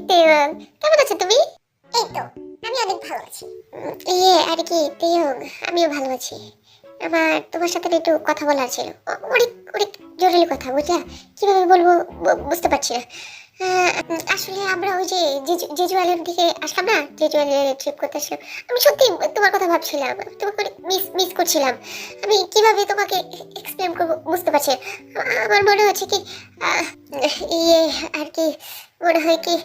Taeyong, কেমন আছো তুমি? এই তো আমি অনেক ভালো আছি। আর কি তেয়ং, আমিও ভালো আছি। আমার তোমার সাথে একটু কথা বলার ছিল, অনেক অনেক জরুরি কথা, বুঝলা? কিভাবে বলবো বুঝতে পারছি না। আসলে আমরা ওই যে জেজু আইল্যান্ড থেকে আসলাম না, জেজু আইল্যান্ডে ট্রিপ করতে আসলাম। আমি সত্যি তোমার কথা ভাবছিলাম, তোমাকে অনেক মিস মিস করছিলাম। আমি কিভাবে তোমাকে এক্সপ্লেন করবো বুঝতে পারছি না। আমার মনে হচ্ছে কি, আহ, ইয়ে আর কি, মনে হয় কি,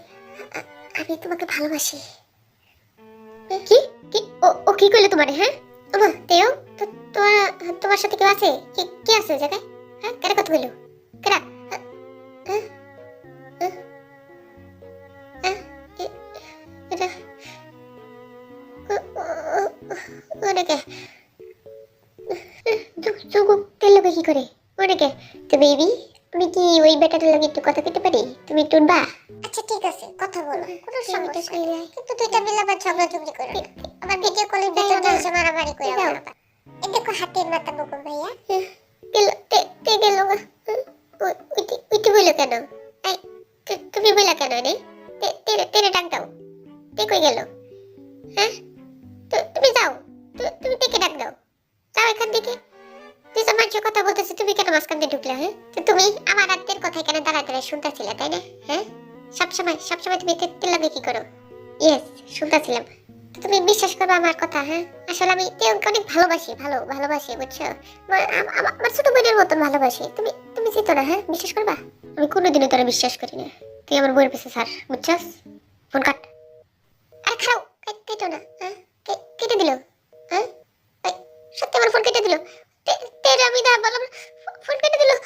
আমি তোমাকে ভালোবাসি। কি? কি? ও কি কইলে তোমারে? হ্যাঁ ওমা তেও, তো তোমার তোমার সাথে কেউ আছে? কি কি আছে জায়গায়? হ্যাঁ কেন কথা কইলো? কেন? হ্যাঁ হ্যাঁ হ্যাঁ এটা ওনাকে চুগু তেল কি করে ওনাকে? তো বেবি, আমি কি ওই বেটাটার লাগে একটু কথা কইতে পারি? তুমি একটু উঠবা? আচ্ছা ঠিক আছে, কথা বলো, কোনো সময়টা সমস্যা কইলে নেই। কিন্তু দুইটা মিলে আবার ঝগড়াঝগড়ি করো না। আবার ভিডিও কলের ভিতর এসে মারামারি করে যাও। আবার। এই দেখো হাতের মাথা বকুল ভাইয়া। গেল তে গেল উইটি বইলো কেন? এই তুমি বইলা কেন রে? তেরে ডাক দাও। তে কই গেল? হ্যাঁ তুমি যাও, তুমি তেকে ডাক দাও। যাও এখান থেকে। তুই তো মানুষের কথা বলতেছিস, তুমি কেন মাঝখান দিয়ে ঢুকলে? হ্যাঁ তো তুমি আমার আত্মের কথা কেন দাঁড়ায় দাঁড়ায় শুনতেছিলে, তাই না? হ্যাঁ সবসময় তুমি তেলাবে কি করো? ইয়েস, শুনতেছিলাম। তুমি বিশ্বাস করবে আমার কথা? হ্যাঁ আসলে আমি তেউকে অনেক ভালোবাসি, ভালোবাসি, বুঝছো? আমার ছোট বোনের মতন ভালোবাসি। তুমি তুমি চিতো না? হ্যাঁ বিশ্বাস করবা? আমি কোনোদিনও তোরা বিশ্বাস করি না। তুই আমার বইয়ের পিছে ছাড়, বুঝছস? Phone cut. আরে খাও, কেটো না।